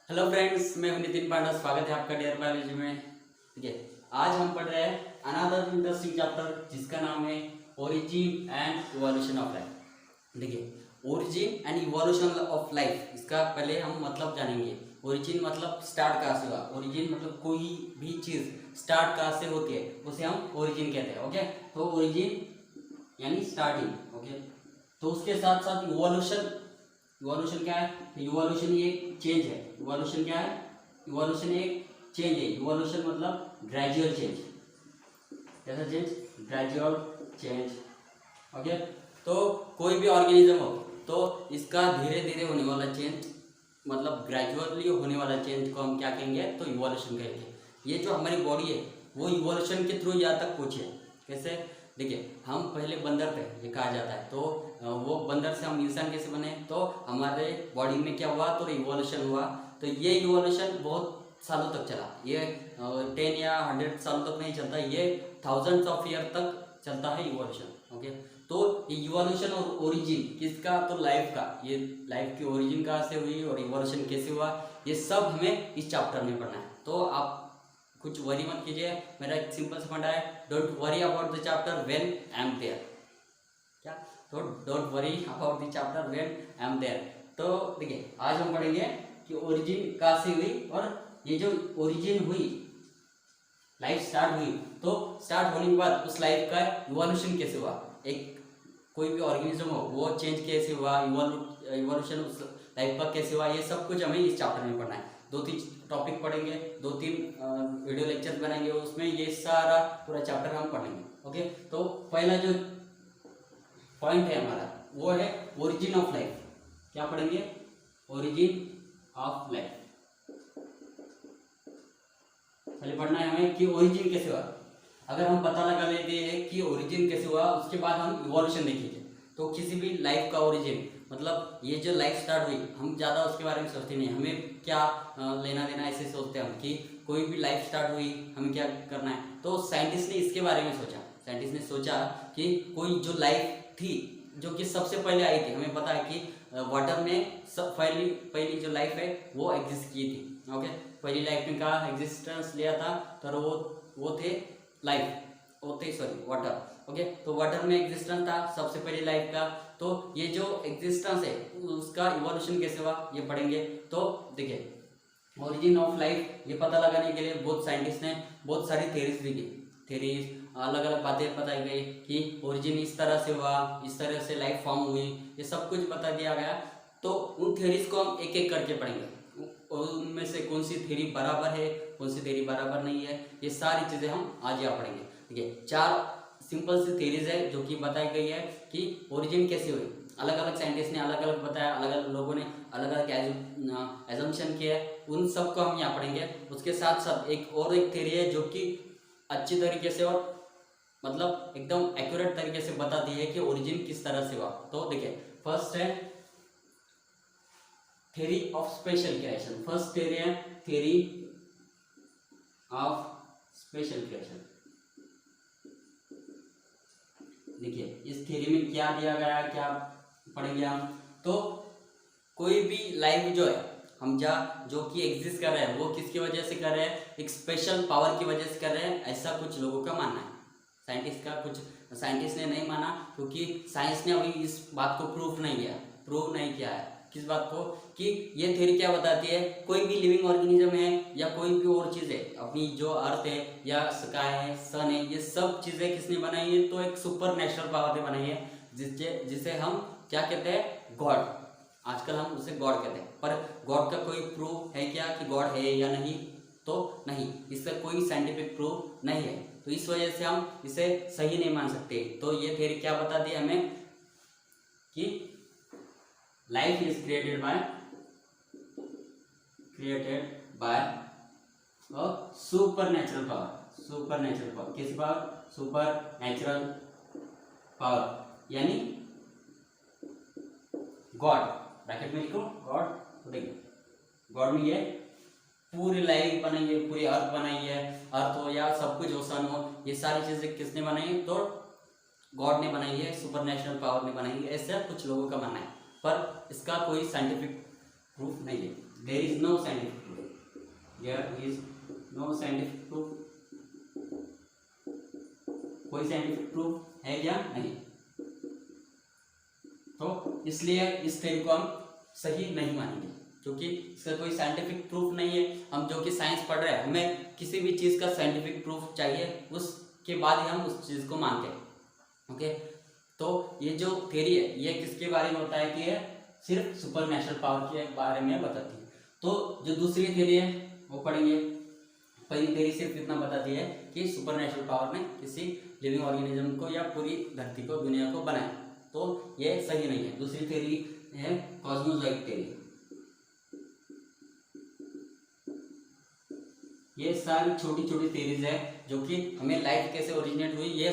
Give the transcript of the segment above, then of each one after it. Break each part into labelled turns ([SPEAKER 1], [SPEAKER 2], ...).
[SPEAKER 1] Hello friends, मैं हूं नितिन पांडा। स्वागत है आपका डेयर बायोलॉजी में। ठीक है, आज हम पढ़ रहे हैं अनदर इंटरेस्टिंग चैप्टर जिसका नाम है origin and evolution of life. देखिए, origin and evolution of life, इसका पहले हम मतलब जानेंगे। ओरिजिन मतलब स्टार्ट कहाँ से हुआ। ओरिजिन मतलब कोई भी चीज़ स्टार्ट कहाँ से होती है उसे हम ओरिजिन कहते हैं। ओके, तो ओरिजिन यानी स्टार्टिंग। ओके, तो उसके साथ साथ इवोल्यूशन। इवोल्यूशन क्या है? इवोल्यूशन ये एक चेंज है। इवोल्यूशन क्या है? इवोल्यूशन एक चेंज है। इवोल्यूशन मतलब ग्रेजुअल चेंज। कैसा चेंज? Gradual change. ओके, तो कोई भी ऑर्गेनिज्म हो तो इसका धीरे धीरे होने वाला चेंज, मतलब ग्रेजुअली होने वाला चेंज को हम क्या कहेंगे? तो इवोल्यूशन कहेंगे। ये जो हमारी बॉडी है वो इवोल्यूशन के थ्रू यहाँ तक पहुंची है। कैसे? देखिए, हम पहले बंदर थे, ये कहा जाता है। तो वो बंदर से हम इंसान कैसे बने? तो हमारे बॉडी में क्या हुआ? तो इवोल्यूशन हुआ। तो ये इवोल्यूशन बहुत सालों तक चला। ये 10 या 100 सालों तक नहीं चलता, ये थाउजेंड्स ऑफ ईयर तक चलता है इवोल्यूशन। ओके, तो ये इवोल्यूशन और ओरिजिन किसका? तो लाइफ का। ये लाइफ की ओरिजिन कहाँ से हुई और इवोल्यूशन कैसे हुआ, ये सब हमें इस चैप्टर में पढ़ना है। तो आप कुछ वरी मत कीजिए। मेरा एक सिंपल सा फंडा है, don't worry about the chapter when I am there. क्या? तो don't worry about the chapter when I am there. तो देखिए, आज हम पढ़ेंगे कि ओरिजिन कहाँ से हुई, और ये जो ओरिजिन हुई, लाइफ स्टार्ट हुई, तो स्टार्ट होने के बाद उस लाइफ का इवोल्यूशन कैसे हुआ। एक कोई भी ऑर्गेनिज्म हो वो चेंज कैसे हुआ, इवोल्यूशन उस लाइफ का कैसे हुआ, ये सब कुछ हमें इस चैप्टर में पढ़ना है। 2-3 टॉपिक पढ़ेंगे, 2-3 वीडियो लेक्चर बनाएंगे, उसमें ये सारा पूरा चैप्टर हम पढ़ेंगे। ओके, तो पहला जो पॉइंट है हमारा वो है ओरिजिन ऑफ लाइफ। क्या पढ़ेंगे? Origin of life. पहले पढ़ना है हमें कि ओरिजिन कैसे हुआ। अगर हम पता लगा लेते हैं कि ओरिजिन कैसे हुआ, उसके बाद हम इवोल्यूशन देखेंगे। तो किसी भी लाइफ का ओरिजिन, मतलब ये जो लाइफ स्टार्ट हुई, हम ज़्यादा उसके बारे में सोचते नहीं। हमें क्या लेना देना, ऐसे सोचते हैं हम कि कोई भी लाइफ स्टार्ट हुई, हमें क्या करना है। तो साइंटिस्ट ने इसके बारे में सोचा। साइंटिस्ट ने सोचा कि कोई जो लाइफ थी जो कि सबसे पहले आई थी, हमें पता है कि वाटर में पहली जो लाइफ है वो एग्जिस्ट की थी। ओके, पहली लाइफ में का एग्जिस्टेंस लिया था, तो वो थे लाइफ, वो थे सॉरी वाटर। ओके, तो वाटर में एग्जिस्टेंस था सबसे पहली लाइफ का। तो ये जो एग्जिस्टेंस है उसका इवोल्यूशन कैसे हुआ ये पढ़ेंगे। तो देखिए, ओरिजिन ऑफ लाइफ ये पता लगाने के लिए बहुत साइंटिस्ट ने बहुत सारी थ्योरीज दी गई। थ्योरीज अलग अलग बातें बताई गई कि ओरिजिन इस तरह से हुआ, इस तरह से लाइफ फॉर्म हुई, ये सब कुछ बता दिया गया। तो उन थ्योरीज को हम एक एक करके पढ़ेंगे, और उनमें से कौन सी थ्योरी बराबर है, कौन सी थ्योरी बराबर नहीं है, ये सारी चीज़ें हम आज यहाँ पढ़ेंगे। ठीक है, 4 सिंपल सी थ्योरीज है जो कि बताई गई है कि ओरिजिन कैसे हुई। अलग अलग साइंटिस्ट ने अलग अलग बताया, अलग अलग लोगों ने अलग अलग एजम्पशन किया है, उन सब को हम यहाँ पढ़ेंगे। उसके साथ साथ एक थ्योरी है जो कि अच्छी तरीके से और मतलब एकदम एक्यूरेट तरीके से बताती है कि ओरिजिन किस तरह से हुआ। तो देखिए, फर्स्ट है theory of special creation. First theory है थ्योरी ऑफ स्पेशल क्रिएशन। देखिए, इस थ्योरी में क्या दिया गया, क्या पढ़ेंगे हम। तो कोई भी लाइफ जो है, हम जो कि एग्जिस्ट कर रहे हैं, वो किसकी वजह से कर रहे हैं? एक स्पेशल पावर की वजह से कर रहे हैं, ऐसा कुछ लोगों का मानना है। साइंटिस्ट का कुछ साइंटिस्ट ने नहीं माना, क्योंकि साइंस ने अभी इस बात को प्रूव नहीं किया है। किस बात को? कि ये थ्योरी क्या बताती है, कोई भी लिविंग ऑर्गेनिज्म है या कोई भी और चीज़ है, अपनी जो अर्थ है या स्काई है, सन है, ये सब चीज़ें किसने बनाई है? तो एक सुपर नेचुरल पावर ने बनाई है, जिसे हम क्या कहते हैं? गॉड। आजकल हम उसे गॉड कहते हैं, पर गॉड का कोई प्रूफ है क्या कि गॉड है या नहीं? तो नहीं, इसका कोई साइंटिफिक प्रूफ नहीं है। तो इस वजह से हम इसे सही नहीं मान सकते। तो ये थ्योरी क्या बताती है हमें कि life is created by super natural power. किस पावर? सुपर नेचुरल पावर, यानी गॉड। ब्रैकेट में लिखो गॉड। तो देखिए, गॉड में ये पूरी लाइफ बनाई है, पूरी अर्थ बनाई है, अर्थ हो या सब कुछ ओशन हो, ये सारी चीजें किसने बनाई है? तो गॉड ने बनाई है, सुपर नेचुरल पावर ने बनाई है, ऐसा कुछ लोगों का मानना है, पर इसका कोई साइंटिफिक प्रूफ नहीं है। There is no scientific proof, there is no scientific proof, कोई साइंटिफिक प्रूफ है क्या? नहीं। तो इसलिए इस थ्योरी को हम सही नहीं मानेंगे, क्योंकि इसका कोई साइंटिफिक प्रूफ नहीं है। हम जो कि साइंस पढ़ रहे हैं, हमें किसी भी चीज़ का साइंटिफिक प्रूफ चाहिए, उसके बाद ही हम उस चीज़ को मानते हैं। ओके, तो ये जो थ्योरी है ये किसके बारे में होता है कि ये सिर्फ सुपर नेचुरल पावर के बारे में बताती है। तो जो दूसरी थ्योरी है वो पढ़ेंगे। पहली थ्योरी सिर्फ इतना बताती है कि सुपर नेचुरल पावर ने किसी लिविंग ऑर्गेनिज्म को या पूरी धरती को, दुनिया को बनाया, तो ये सही नहीं है। दूसरी थ्योरी है कॉस्मोजॉइक थ्योरी। ये सारी छोटी छोटी थ्योरीज है जो कि हमें लाइफ कैसे ओरिजिनेट हुई ये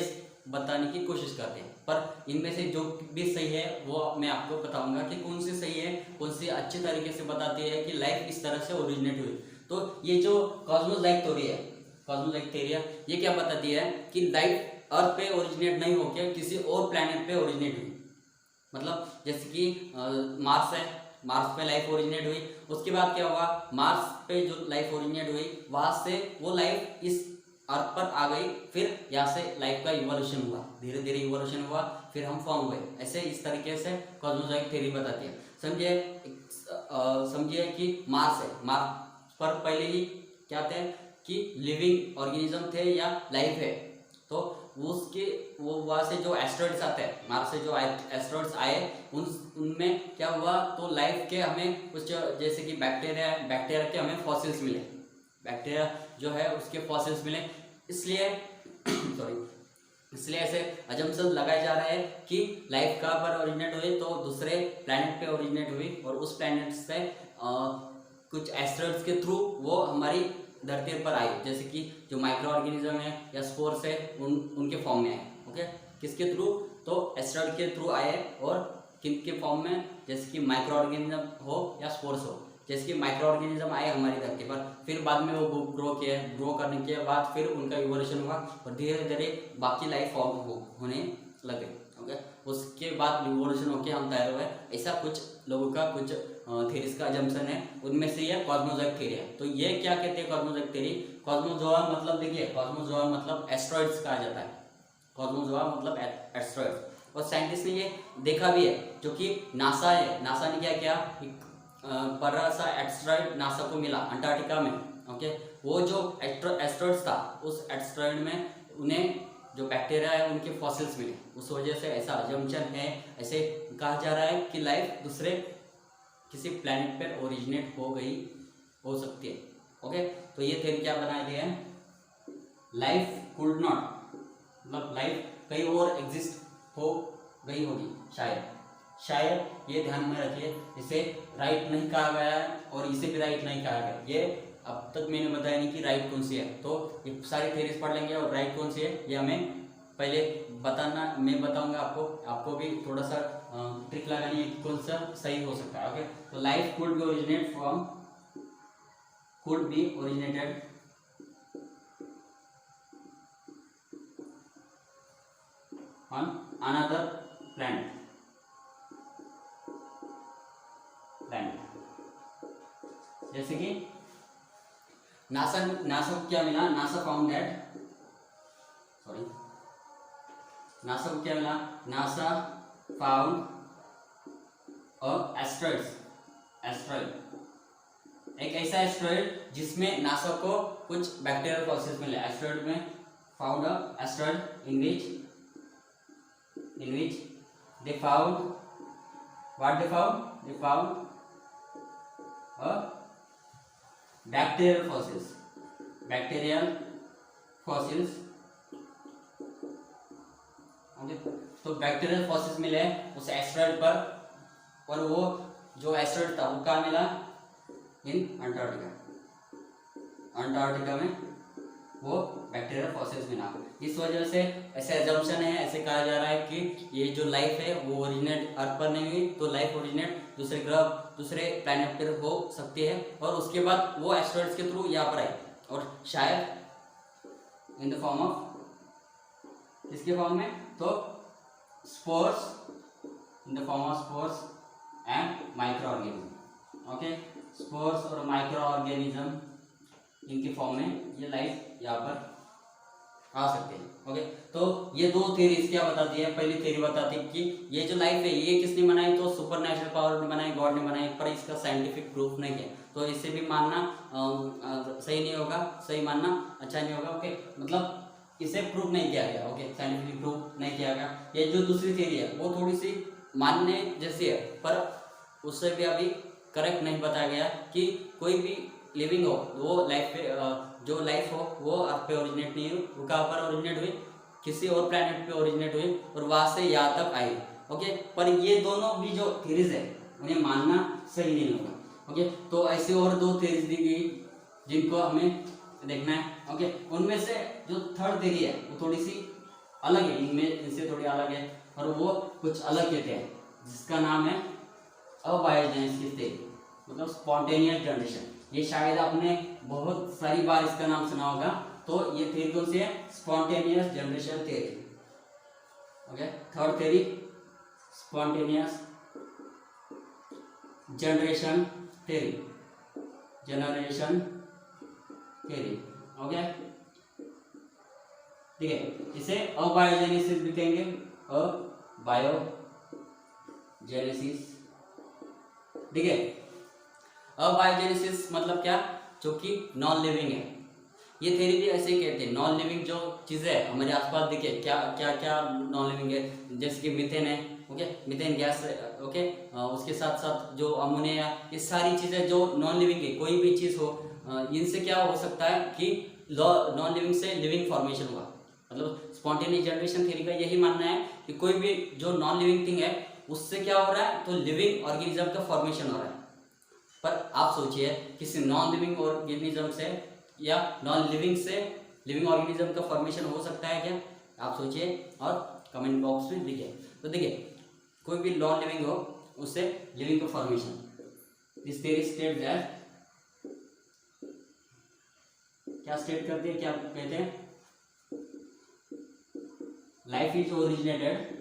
[SPEAKER 1] बताने की कोशिश करते हैं, पर इनमें से जो भी सही है वो मैं आपको बताऊंगा कि कौन सी सही है, कौन सी अच्छे तरीके से बताती है कि लाइफ इस तरह से ओरिजिनेट हुई। तो ये जो कॉस्मोजॉइक थ्योरी है, कॉस्मोजॉइक थ्योरी ये क्या बताती है कि लाइफ अर्थ पे ओरिजिनेट नहीं होकर किसी और प्लैनेट पे ओरिजिनेट हुई। मतलब जैसे कि मार्स है, मार्स पे लाइफ ओरिजिनेट हुई, उसके बाद क्या हुआ, मार्स पे जो लाइफ ओरिजिनेट हुई वहां से वो लाइफ इस अर्थ पर आ गई, फिर यहाँ से लाइफ का इवोल्यूशन हुआ, धीरे धीरे इवोल्यूशन हुआ, फिर हम फॉर्म हुए। ऐसे इस तरीके से कॉस्मोजॉइक थ्योरी बताती है। समझिए कि मार्स है, मार्स पर पहले ही क्या थे कि लिविंग ऑर्गेनिज्म थे या लाइफ है, तो उसके वो वहाँ से जो एस्ट्रॉइड्स आते हैं, मार्स से जो एस्ट्रॉइड्स आए उनमें क्या हुआ, तो लाइफ के हमें कुछ जैसे कि बैक्टीरिया के हमें फॉसिल्स मिले, बैक्टीरिया जो है उसके फॉसिल्स मिले। इसलिए सॉरी, इसलिए ऐसे अजम्पशन लगाए जा रहे हैं कि लाइफ कहाँ पर ओरिजिनेट हुई, तो दूसरे प्लैनेट पे ओरिजिनेट हुई, और उस प्लैनेट से कुछ एस्ट्रॉइड्स के थ्रू वो हमारी धरती पर आई, जैसे कि जो माइक्रो ऑर्गेनिज्म है या स्पोर्स है उनके फॉर्म में आए। ओके, किसके थ्रू, तो एस्ट्रॉइड के थ्रू आए, और किनके फॉर्म में, जैसे कि माइक्रो ऑर्गेनिज्म हो या स्पोर्स हो। जैसे कि माइक्रो ऑर्गेनिज्म आए हमारी धरती पर, फिर बाद में वो ग्रो किए, ग्रो करने के बाद फिर उनका इवोल्यूशन हुआ और धीरे धीरे बाकी लाइफ फॉर्म होने लगे। ओके, उसके बाद इवोल्यूशन होके हम तैयार हुए। ऐसा कुछ लोगों का कुछ थ्योरीज का अजम्पशन है, उनमें से ये कॉस्मोजॉइक थ्योरी है। तो ये क्या कहते हैं कॉस्मोजॉइक थ्योरी, कॉस्मोजोआ मतलब देखिए, कॉस्मोजोआ मतलब एस्ट्रॉइड्स कहा जाता है, कॉस्मोजोआ मतलब एस्ट्रॉइड्स। और साइंटिस्ट ने ये देखा भी है, जो कि नासा है, नासा ने क्या किया, बड़ा सा एस्ट्रॉइड नासा को मिला अंटार्कटिका में। ओके, वो जो एस्ट्रॉइड था, उस एस्ट्रॉइड में उन्हें जो बैक्टीरिया है उनके फॉसिल्स मिले, उस वजह से ऐसा अजम्पशन है, ऐसे कहा जा रहा है कि लाइफ दूसरे किसी प्लैनेट पर ओरिजिनेट हो सकती है। ओके, तो ये थ्योरी क्या बनाई गई है, लाइफ कुड नॉट, मतलब लाइफ कहीं और एग्जिस्ट हो गई होगी शायद ये ध्यान में रखिए। इसे राइट नहीं कहा गया है और इसे भी राइट नहीं कहा गया, ये अब तक मैंने बताया नहीं कि राइट कौन सी है। तो ये सारी थ्योरीज पढ़ लेंगे और राइट कौन सी है ये हमें पहले बताना, मैं बताऊंगा आपको भी थोड़ा सा ट्रिक लगानी है कि कौन सा सही हो सकता है। ओके, तो life could be originated on another planet. जैसे कि नासा को क्या मिला, नासा को क्या मिला, नासा फाउंड एस्ट्रॉइड, एक ऐसा एस्ट्रॉइड जिसमें नासा को कुछ बैक्टीरियल फॉसिल्स मिले। एस्ट्रॉइड में found asteroid in which they found a bacterial fossils। Okay, तो बैक्टीरियल फॉसिल्स मिले उस एस्ट्रॉइड पर, और वो जो एस्ट्रॉइड था वो कहाँ मिला, इन अंटार्कटिका में वो बैक्टीरियल फॉसिल्स मिला। इस वजह से ऐसे अजम्पशन है, ऐसे कहा जा रहा है कि ये जो लाइफ है वो ओरिजिनेट अर्थ पर नहीं हुई, तो लाइफ ओरिजिनेट दूसरे ग्रह, दूसरे प्लैनेट पर हो सकती है, और उसके बाद वो एस्ट्रॉइड्स के थ्रू यहाँ पर आई, और शायद इन द फॉर्म ऑफ, किसके फॉर्म में, तो spores, in the form of spores and micro organism. Okay, spores और माइक्रो ऑर्गेनिज्म, इनके फॉर्म में ये लाइफ यहाँ पर आ सकते हैं। ओके, तो ये दो थ्योरीज क्या बताती है? पहली थ्योरी बताती है कि ये जो लाइफ है ये किसने बनाई? तो सुपर नेचुरल पावर ने बनाई, गॉड ने बनाई, पर इसका साइंटिफिक प्रूफ नहीं है, तो इसे भी मानना सही नहीं होगा, सही मानना अच्छा नहीं होगा। ओके, मतलब इसे प्रूफ नहीं किया गया। ओके, साइंटिफिक प्रूफ नहीं किया गया। ये जो दूसरी थ्योरी है वो थोड़ी सी मानने जैसी है, पर उससे भी अभी करेक्ट नहीं बताया गया कि कोई भी लिविंग हो वो लाइफ पे जो लाइफ हो वो अर्थ पे ओरिजिनेट नहीं हुई, वो कहाँ पर ओरिजिनेट हुई? किसी और प्लैनेट पे ओरिजिनेट हुई और वहाँ से यहाँ तक आई। ओके, पर ये दोनों भी जो थ्योरीज है उन्हें मानना सही नहीं होगा। ओके, तो ऐसे और दो थ्योरीज दी गई जिनको हमें देखना है। ओके, उनमें से जो थर्ड थ्योरी है वो थोड़ी सी अलग है, इनसे थोड़ी अलग है, और वो कुछ अलग कहते हैं, जिसका नाम है अबायोजेनेसिस थ्योरी, मतलब स्पॉन्टेनियस जनरेशन। ये शायद आपने बहुत सारी बार इसका नाम सुना होगा। तो ये थ्योरी कौन सी है? Spontaneous generation theory. Okay, third theory spontaneous generation theory, generation theory. Okay, ठीक है, इसे अबायोजेनेसिस भी कहेंगे, अबायोजेनेसिस। ठीक है, अबायोजेनेसिस मतलब क्या? जो कि नॉन लिविंग है। ये थ्योरी भी ऐसे ही कहते हैं, नॉन लिविंग जो चीज़ें है हमारे आसपास दिखे, क्या क्या क्या नॉन लिविंग है, जैसे कि मीथेन है। ओके, मीथेन गैस है। ओके, उसके साथ साथ जो अमोनिया, ये सारी चीज़ें जो नॉन लिविंग है, कोई भी चीज़ हो, इनसे क्या हो सकता है कि नॉन लिविंग से लिविंग फॉर्मेशन हुआ। मतलब स्पॉन्टेनियस जनरेशन थ्योरी का यही मानना है कि कोई भी जो नॉन लिविंग थिंग है उससे क्या हो रहा है? तो लिविंग ऑर्गेनिज्म का फॉर्मेशन हो रहा है। पर आप सोचिए, किसी नॉन लिविंग ऑर्गेनिज्म से या नॉन लिविंग से लिविंग ऑर्गेनिज्म का फॉर्मेशन हो सकता है क्या? आप सोचिए और कमेंट बॉक्स में लिखिए। तो देखिए, कोई भी नॉन लिविंग हो उससे लिविंग का formation, this theory states that, क्या स्टेट करती है, क्या कहते हैं? Life is originated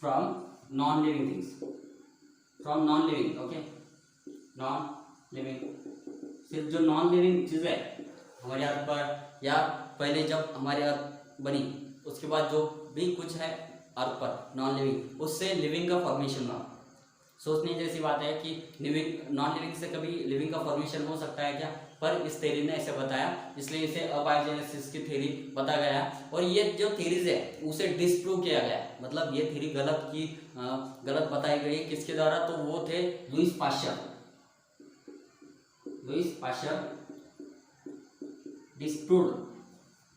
[SPEAKER 1] from non-living things, from non-living। Okay, non-living, सिर्फ जो नॉन लिविंग चीज़ है हमारे अर्थ पर, या पहले जब हमारे अर्थ बनी उसके बाद जो भी कुछ है अर्थ पर नॉन लिविंग, उससे लिविंग का फॉर्मेशन हुआ। सोचने जैसी बात है कि लिविंग नॉन लिविंग से कभी लिविंग का फॉर्मेशन हो सकता है क्या? पर इस थ्योरी ने ऐसे बताया, इसलिए इसे अबायोजेनेसिस की थ्योरी बताया गया। और ये जो थ्योरीज है उसे डिस्प्रूव किया गया, मतलब ये थ्योरी गलत बताई गई। किसके द्वारा? तो वो थे Louis Pasteur. Louis Pasteur disprove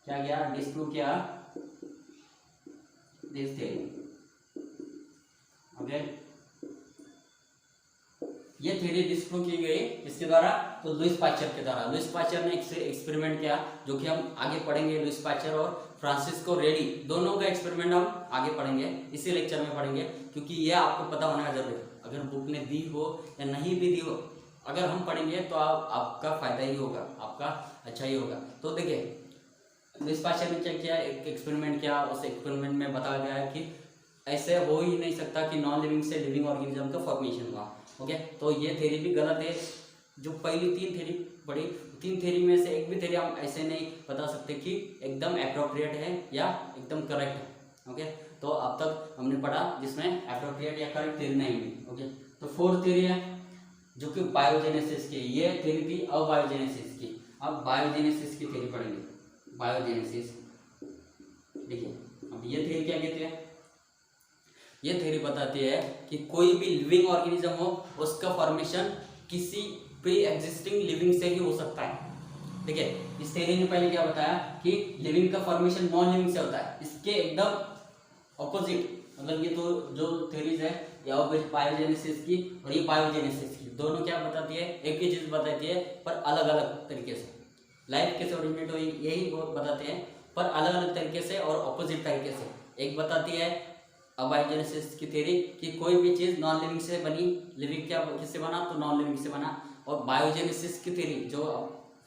[SPEAKER 1] क्या गया? डिस्प्रूव किया दिस थ्योरी। ओके, ये थ्योरी डिस्प्रूव की गई किसके द्वारा? तो लुईस पाश्चर के द्वारा। लुईस पाश्चर ने एक्सपेरिमेंट किया, जो कि हम आगे पढ़ेंगे। लुईस पाश्चर और फ्रांसिस्को रेडी दोनों का एक्सपेरिमेंट हम आगे पढ़ेंगे, इसी लेक्चर में पढ़ेंगे, क्योंकि ये आपको पता होना जरूरी है। अगर बुक ने दी हो या नहीं भी दी हो, अगर हम पढ़ेंगे तो आपका फायदा ही होगा, आपका अच्छा ही होगा। तो देखिए, लुईस पाश्चर ने क्या किया? एक एक्सपेरिमेंट किया। उस एक्सपेरिमेंट में बताया गया है कि ऐसे हो ही नहीं सकता कि नॉन लिविंग से लिविंग ऑर्गेनिज्म का फॉर्मेशन हुआ। ओके, तो ये थ्योरी भी गलत है। जो पहली तीन थ्योरी पढ़ी, तीन थ्योरी में से एक भी थ्योरी हम ऐसे नहीं बता सकते कि एकदम अप्रोप्रिएट है या एकदम करेक्ट है। ओके, तो अब तक हमने पढ़ा जिसमें अप्रोप्रिएट या करेक्ट थ्योरी नहीं हुई। ओके, तो फोर्थ थ्योरी है जो कि बायोजेनेसिस की। ये थ्योरी थी अबायोजेनेसिस की। अब बायोजेनेसिस की थ्योरी पढ़ेंगे। बायोजेनेसिस, देखिए अब ये थ्योरी क्या कहते हैं? ये थ्योरी बताती है कि कोई भी लिविंग ऑर्गेनिज्म हो उसका फॉर्मेशन किसी प्री एग्जिस्टिंग लिविंग से ही हो सकता है। ठीक है, इस थ्योरी ने पहले क्या बताया कि लिविंग का फॉर्मेशन नॉन लिविंग से होता है। इसके एकदम ऑपोजिट, मतलब ये तो जो थ्योरीज है या बायोजेनेसिस की और ये बायोजेनेसिस की, दोनों क्या बताती है? एक ही चीज बताती है पर अलग अलग तरीके से। लाइफ कैसे ओरिजिनेट हुई यही वो बताते हैं, पर अलग अलग तरीके से और ऑपोजिट तरीके से। एक बताती है अबायोजेनेसिस की थ्योरी कि कोई भी चीज़ नॉन लिविंग से बनी, लिविंग क्या किससे बना? तो नॉन लिविंग से बना। और बायोजेनेसिस की थ्योरी जो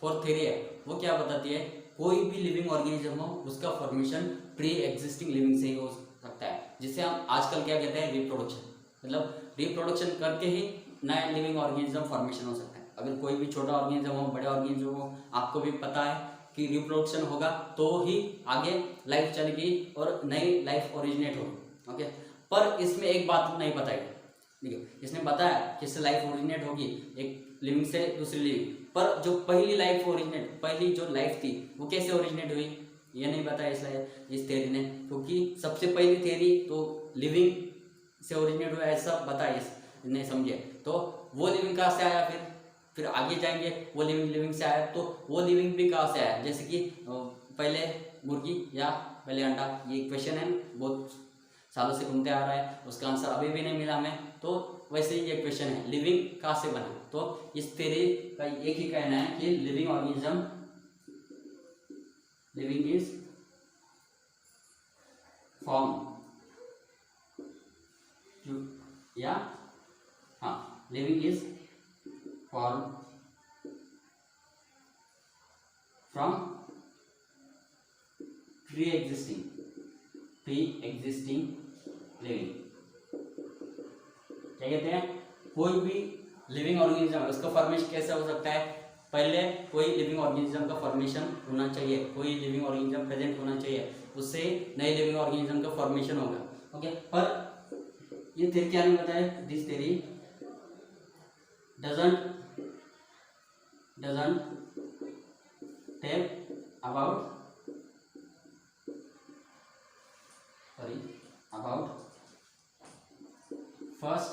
[SPEAKER 1] फोर्थ थ्योरी है वो क्या बताती है? कोई भी लिविंग ऑर्गेनिज्म हो उसका फॉर्मेशन प्री एग्जिस्टिंग लिविंग से ही हो सकता है। जिसे हम आजकल क्या कहते हैं, रिप्रोडक्शन। मतलब रिप्रोडक्शन करके ही नया लिविंग ऑर्गेनिज्म फॉर्मेशन हो सकता है। अगर कोई भी छोटा ऑर्गेनिज्म हो, बड़े ऑर्गेनिज्म हो, आपको भी पता है कि रिप्रोडक्शन होगा तो ही आगे लाइफ चलेगी और नई लाइफ ओरिजिनेट होगी। ओके, पर इसमें एक बात नहीं बताई, देखिए इसने बताया कि इससे लाइफ ओरिजिनेट होगी एक लिविंग से दूसरी लिविंग, पर जो पहली लाइफ ओरिजिनेट, पहली जो लाइफ थी वो कैसे ओरिजिनेट हुई ये नहीं बताया इस थ्योरी ने, क्योंकि सबसे पहली थ्योरी तो लिविंग से ओरिजिनेट हुआ ऐसा बताया इसने, समझे। तो वो लिविंग कहाँ से आया, फिर आगे जाएंगे, वो लिविंग से आया, तो वो लिविंग भी कहाँ से आया, जैसे कि पहले मुर्गी या पहले अंडा, ये क्वेश्चन है बहुत सालों से घूमते आ रहा है, उसका आंसर अभी भी नहीं मिला हमें। तो वैसे ही ये क्वेश्चन है, लिविंग कहाँ से बना। तो इस थ्योरी का एक ही कहना है कि living organism, living is form, या हाँ, living is form from pre existing living. क्या कहते हैं, कोई भी लिविंग ऑर्गेनिज्म उसका फॉर्मेशन कैसे हो सकता है, पहले कोई लिविंग ऑर्गेनिज्म का फॉर्मेशन होना चाहिए, कोई लिविंग ऑर्गेनिज्म प्रेजेंट होना चाहिए, उससे नए लिविंग ऑर्गेनिज्म का फॉर्मेशन होगा। ओके, पर ये थ्योरी क्या नहीं बताया, this theory doesn't tell about first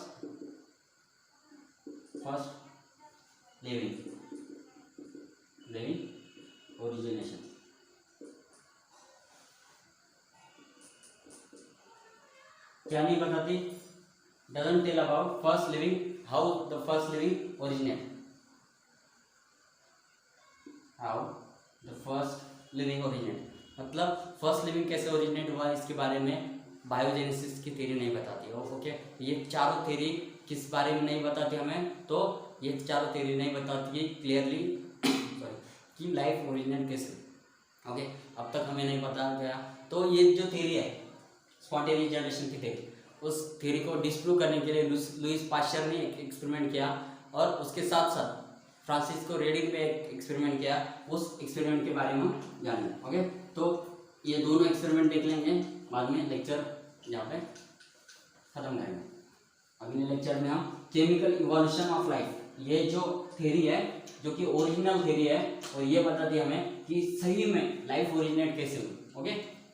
[SPEAKER 1] living origination। क्या नहीं बताती, doesn't tell about first living, how the first living originate, how the first living originate, मतलब फर्स्ट लिविंग कैसे ओरिजिनेट हुआ इसके बारे में बायोजेनेसिस की थ्योरी नहीं बताती। ओके, ये चारों थ्योरी किस बारे में नहीं बताती हमें, तो ये चारों थ्योरी नहीं बताती क्लियरली सॉरी कि लाइफ ओरिजिनेट कैसे। ओके, अब तक हमें नहीं पता गया। तो ये जो थ्योरी है स्पॉन्टेनियस जनरेशन की थ्योरी, उस थ्योरी को डिस्प्रूव करने के लिए लुईस पाश्चर ने एक एक्सपेरिमेंट किया, और उसके साथ साथ फ्रांसिस्को रेडिंग पे एक एक्सपेरिमेंट किया, उस एक्सपेरिमेंट के बारे में जानेंगे। ओके, तो ये दोनों एक्सपेरिमेंट देख लेंगे, बाद में लेक्चर यहाँ पे खत्म करेंगे। अगले लेक्चर में हम केमिकल इवोल्यूशन ऑफ लाइफ, ये जो थ्योरी है जो कि ओरिजिनल थ्योरी है, और ये बताती है हमें कि सही में लाइफ ओरिजिनेट कैसे हुई। ओके,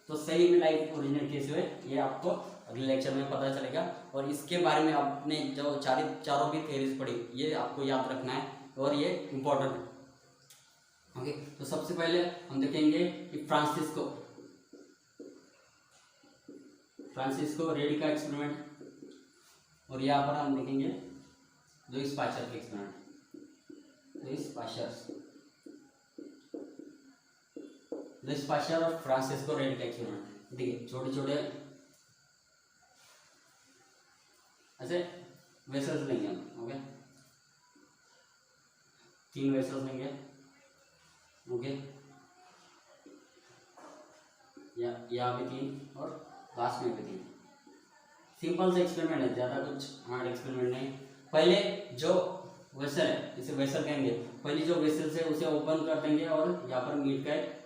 [SPEAKER 1] तो सही में लाइफ ओरिजिनेट कैसे हुए ये आपको अगले लेक्चर में पता चलेगा, और इसके बारे में आपने जो चारों भी थ्योरीज पढ़ी ये आपको याद रखना है, और ये इम्पोर्टेंट है। ओके, तो सबसे पहले हम देखेंगे कि फ्रांसिस्को रेडी का एक्सपेरिमेंट, और यहाँ पर हम देखेंगे लुईस पाश्चर के एक्सपेरिमेंट, लुईस पाश्चर और फ्रांसिस्को रेडी का एक्सपेरिमेंट। देखिए छोटे छोटे ऐसे वेसल्स लेंगे हम। ओके, 3 वेसल्स लेंगे। ओके, यहाँ भी 3 और लास्ट में भी 3। सिंपल से एक्सपेरिमेंट है, ज़्यादा कुछ हार्ड एक्सपेरिमेंट नहीं। पहले जो वेसल है, इसे वेसल कहेंगे, पहले जो वेसल है उसे ओपन कर देंगे और यहाँ पर मीट का एक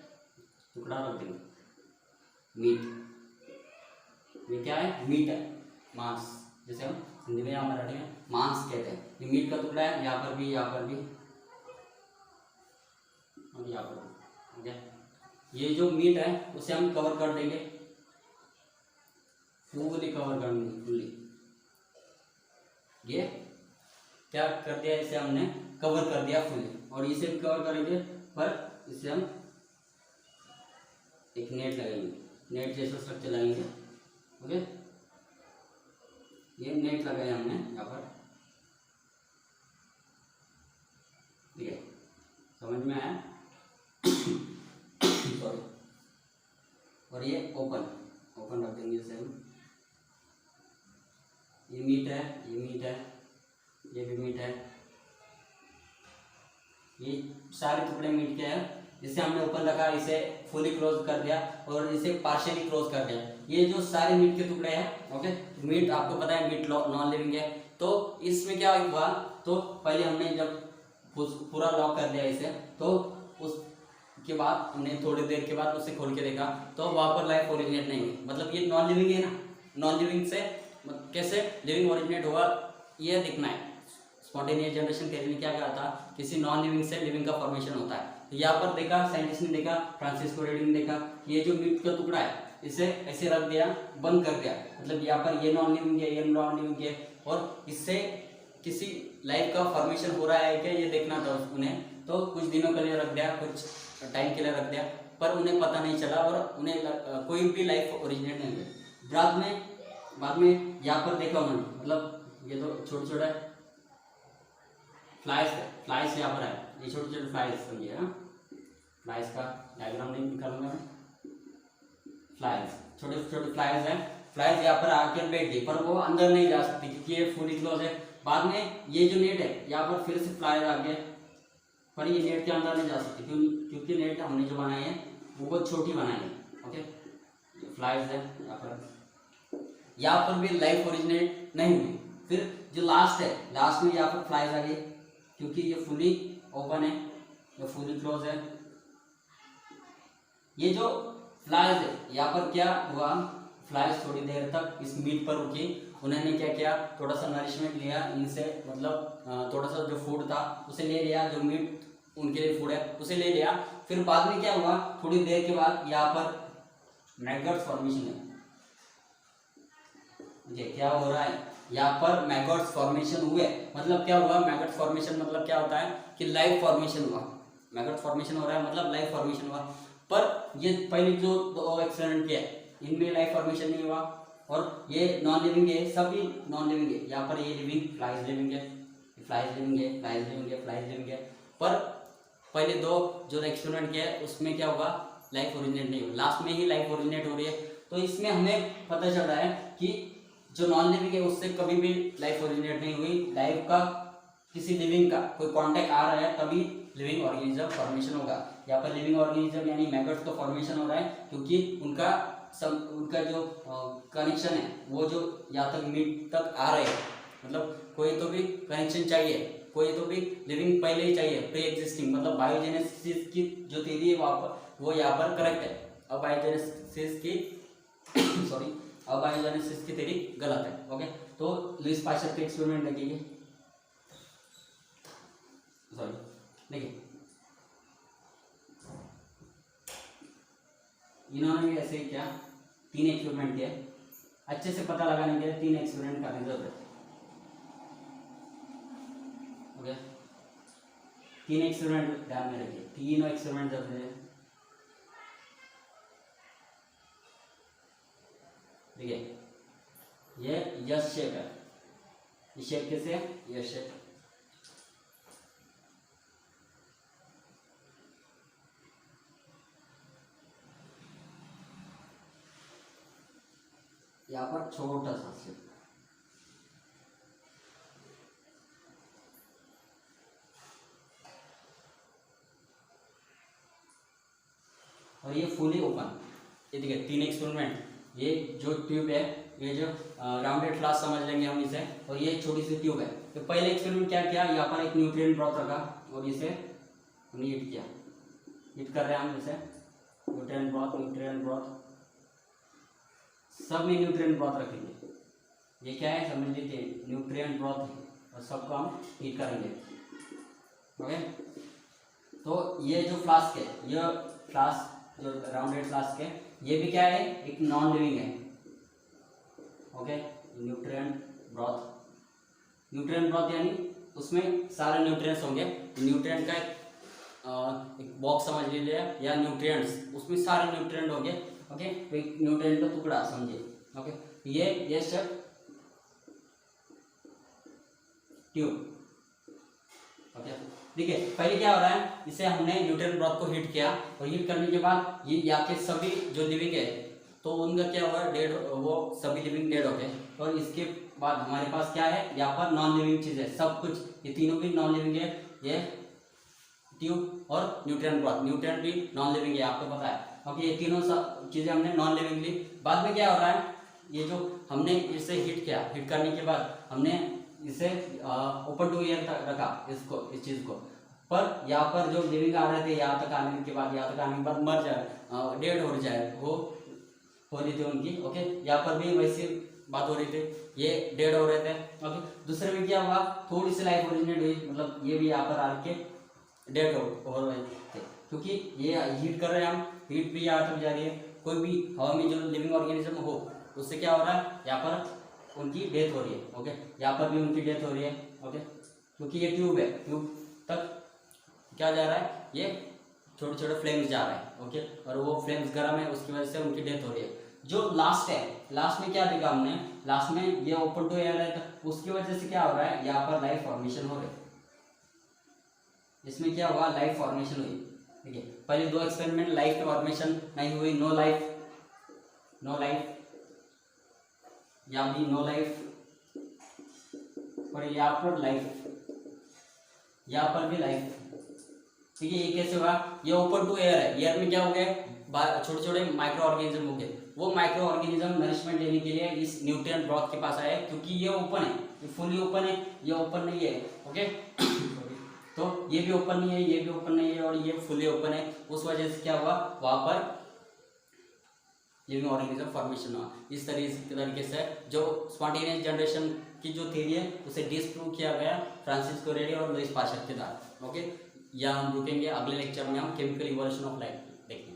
[SPEAKER 1] टुकड़ा रख देंगे। मीट, ये क्या है, मीट है, मांस, जैसे हम हिंदी में या मराठी में मांस कहते हैं। ये मीट का टुकड़ा है, यहाँ पर भी और यहाँ पर भी। ओके, ये जो मीट है उसे हम कवर कर देंगे, फुली कवर कर देंगे, फुली। ये क्या कर दिया, इसे हमने कवर कर दिया फुली, और इसे भी कवर करेंगे, पर इसे हम एक नेट लगाएंगे, नेट जैसा स्ट्रक्चर लगाएंगे। ओके, ये नेट लगाया हमने यहाँ पर, ठीक है, समझ में आया सॉरी। और ये ओपन रख देंगे, जैसे हम, ये मीट है, ये भी मीट है, ये सारे टुकड़े मीट के हैं, जिसे हमने ओपन रखा इसे फुली क्लोज कर दिया और इसे पार्शियली क्लोज कर दिया। ये जो सारे मीट के टुकड़े हैं, ओके, मीट आपको पता है मीट नॉन लिविंग है, तो इसमें क्या हुआ, तो पहले हमने जब पूरा लॉक कर दिया इसे, तो उसके बाद हमने थोड़ी देर के बाद उसे खोल के देखा तो वहां पर लाइफ ओरिजिनेट नहीं हुई। मतलब ये नॉन लिविंग है ना, नॉन लिविंग से कैसे लिविंग ओरिजिनेट हुआ ये दिखना है। स्पॉन्टेनियस जनरेशन थ्योरी में क्या कहा था, किसी नॉन लिविंग से लिविंग का फॉर्मेशन होता है। तो यहाँ पर देखा साइंटिस्ट ने देखा, फ्रांसिस्को रेडी ने देखा, ये जो मीट का टुकड़ा है इसे ऐसे रख दिया, बंद कर दिया, मतलब यहाँ पर ये नॉन लिविंग है, ये नॉन लिविंग है, और इससे किसी लाइफ का फॉर्मेशन हो रहा है क्या ये देखना था उन्हें। तो कुछ दिनों के लिए रख दिया, कुछ टाइम के लिए रख दिया, पर उन्हें पता नहीं चला और उन्हें कोई भी लाइफ ओरिजिनेट नहीं हुई। बाद में यहाँ पर देखा उन्होंने, मतलब ये तो छोटे छोटे फ्लाइज यहाँ पर है, ये छोटे छोटे फ्लाइज समझिए, फ्लाइज का डायग्राम नहीं निकालूंगा मैं, फ्लाइज छोटे छोटे फ्लाइज हैं, फ्लाइज यहाँ पर आकर बैठ गई पर वो अंदर नहीं जा सकती क्योंकि ये फुली क्लोज है। बाद में ये जो नेट है यहाँ पर फिर से फ्लाइज आ गए पर ये नेट के अंदर नहीं जा सकती क्योंकि नेट हमने जो बनाई है वो बहुत छोटी बनाई है, ओके, फ्लाइज है यहाँ पर भी लाइफ ओरिजिनेट नहीं हुई। फिर जो लास्ट है, लास्ट में यहाँ पर फ्लाइज आ गई क्योंकि ये फुली ओपन है, ये फुली क्लोज है। ये जो फ्लाइज है यहाँ पर क्या हुआ, फ्लाइज थोड़ी देर तक इस मीट पर रुकी, उन्होंने क्या किया, थोड़ा सा नरिशमेंट लिया इनसे, मतलब थोड़ा सा जो फूड था उसे ले लिया, जो मीट उनके लिए फूड है उसे ले लिया। फिर बाद में क्या हुआ, थोड़ी देर के बाद यहाँ पर मैगट्स फॉर्मेशन है, ये क्या हो रहा है यहाँ पर मैगट्स फॉर्मेशन हुए। मतलब क्या हुआ, मैगट्स फॉर्मेशन मतलब क्या होता है कि लाइफ फॉर्मेशन हुआ, मैगट्स फॉर्मेशन हो रहा है मतलब लाइफ फॉर्मेशन हुआ। पर ये पहले जो दो एक्सपेरिमेंट किया इनमें लाइफ फॉर्मेशन नहीं हुआ और ये नॉन लिविंग है, सभी नॉन लिविंग है। यहाँ पर ये लिविंग, फ्लाइज लिविंग है, फ्लाइज लिविंग है, फ्लाइज लिविंग है, फ्लाइज लिविंग है, पर पहले दो जो एक्सपेरिमेंट किया है उसमें क्या होगा, लाइफ ओरिजिनेट नहीं हुआ, लास्ट में ही लाइफ ओरिजिनेट हो रही है। तो इसमें हमें पता चल रहा है कि जो नॉन लिविंग है उससे कभी भी लाइफ ओरिजिनेट नहीं हुई। लाइफ का किसी लिविंग का कोई कांटेक्ट आ रहा है तभी लिविंग ऑर्गेनिज्म फॉर्मेशन होगा। यहाँ पर लिविंग ऑर्गेनिज्म यानी मैगट्स का फॉर्मेशन हो रहा है क्योंकि उनका जो कनेक्शन है वो जो यहाँ तक मीट तक आ रहे हैं, मतलब कोई तो भी कनेक्शन चाहिए, कोई तो भी लिविंग पहले ही चाहिए, प्री एग्जिस्टिंग, मतलब बायोजेनेसिस की जो थ्योरी है वो यहाँ पर करेक्ट है। अब बायोजेनेसिस की सॉरी अब बायोजेनेसिस की थ्योरी गलत है, ओके। तो लुईस पाश्चर के एक्सपेरिमेंट देखिए, सॉरी देखिए, इन्होंने भी ऐसे ही किया, 3 एक्सपेरिमेंट किए। अच्छे से पता लगाने के लिए 3 एक्सपेरिमेंट करने की जरूरत है, ओके। 3 एक्सपेरिमेंट ध्यान में रखिए, तीनों एक्सपेरिमेंट जरूरी है। देखिए ये यस शेप है, ये शेप कैसे है, यस शेप, यहाँ पर छोटा सा शेप, और ये फुली ओपन। ये देखिए 3 एक्सपेरिमेंट, ये जो ट्यूब है ये जो राउंडेड फ्लास्क समझ लेंगे हम इसे, और ये छोटी सी ट्यूब है। तो पहले एक्सपेरिमेंट क्या किया, यहाँ पर एक न्यूट्रिएंट ब्रॉथ रखा और इसे हमने हीट किया, हीट कर रहे हैं हम इसे, न्यूट्रिएंट ब्रॉथ सब में न्यूट्रिएंट ब्रॉथ रखेंगे। ये क्या है समझ लीजिए, न्यूट्रिएंट ब्रॉथ है और सबको हम हीट करेंगे, ओके। तो ये जो फ्लास्क है, ये फ्लास्क जो राउंडेड फ्लास्क है, ये भी क्या है, एक नॉन लिविंग है, ओके। न्यूट्रिएंट ब्रॉथ यानी उसमें सारे न्यूट्रिएंट्स होंगे। न्यूट्रिएंट का एक बॉक्स समझ लीजिए या न्यूट्रिएंट्स, उसमें सारे न्यूट्रिएंट होंगे, ओके। तो एक न्यूट्रिएंट का टुकड़ा समझिए, ओके। ये सब ट्यूब, ओके। देखिए पहले क्या हो रहा है, इसे हमने न्यूट्रिएंट ब्रॉथ को हीट किया और हीट करने के बाद ये यहाँ के सभी जो लिविंग है तो उनका क्या हुआ, डेड, वो सभी लिविंग डेड हो गए। और इसके बाद हमारे पास क्या है, यहाँ पर नॉन लिविंग चीज़ है, सब कुछ, ये तीनों भी नॉन लिविंग है। ये ट्यूब और न्यूट्रिएंट ब्रॉथ। न्यूट्रिएंट भी नॉन लिविंग है, आपको पता है। ओके, ये तीनों चीजें हमने नॉन लिविंग ली। बाद में क्या हो रहा है, ये जो हमने इसे हीट किया, हीट करने के बाद हमने इसे ओपन टू एयर तक रखा, इसको, इस चीज को, पर यहाँ पर जो लिविंग आ रहे थे यहाँ तक आने के बाद मर जाए, डेड हो जाए, हो रही थी उनकी। ओके, यहाँ पर भी वैसी बात हो रही थी, ये डेड हो रहे थे। ओके, दूसरे में क्या हुआ, थोड़ी सी लाइफ ओरिजिनेट हुई, मतलब ये भी यहाँ पर आके डेड हो रहे थे, क्योंकि ये हीट कर रहे हैं हम, हीट भी यहाँ तक जा रही है। कोई भी हवा में जो लिविंग ऑर्गेनिज्म हो, उससे क्या हो रहा है, यहाँ पर उनकी डेथ हो रही है। ओके, यहाँ पर भी उनकी डेथ हो रही है। ओके, क्योंकि ये ट्यूब है, ट्यूब तक क्या जा रहा है, ये छोटे छोटे फ्लेम्स जा रहे हैं। ओके, और वो फ्लेम्स गर्म है, उसकी वजह से उनकी डेथ हो रही है। जो लास्ट है, लास्ट में क्या देखा हमने, लास्ट में ये ओपन टू एयर है, उसकी वजह से क्या हो रहा है, यहाँ पर लाइफ फॉर्मेशन हो रही है। इसमें क्या हुआ, लाइफ फॉर्मेशन हुई। ठीक है, पहले दो एक्सपेरिमेंट लाइफ फॉर्मेशन नहीं हुई, नो लाइफ, या भी नो लाइफ, और यहाँ पर लाइफ, यहाँ पर भी लाइफ। ठीक है, ये कैसे हुआ, ये ओपन टू एयर है, एयर में क्या हो गए, छोटे छोटे माइक्रो ऑर्गेनिज्म हो गए। वो माइक्रो ऑर्गेनिज्म नरिशमेंट लेने के लिए इस न्यूट्रिएंट ब्रॉथ के पास आए, क्योंकि ये ओपन है, ये फुली ओपन है, ये ओपन नहीं है। ओके तो ये भी ओपन नहीं है, ये भी ओपन नहीं है, और ये फुली ओपन है। उस वजह से क्या हुआ, वहां पर लिविंग ऑर्गेनिज्म फॉर्मेशन हुआ। इस तरीके से जो स्पॉन्टेनियस जनरेशन की जो थ्योरी है, उसे डिस्प्रूव किया गया फ्रांसिस्को रेडी और लुइस पाश्चर के द्वारा। ओके, यहाँ हम रुकेंगे, अगले लेक्चर में हम केमिकल इवोल्यूशन ऑफ लाइफ देखेंगे।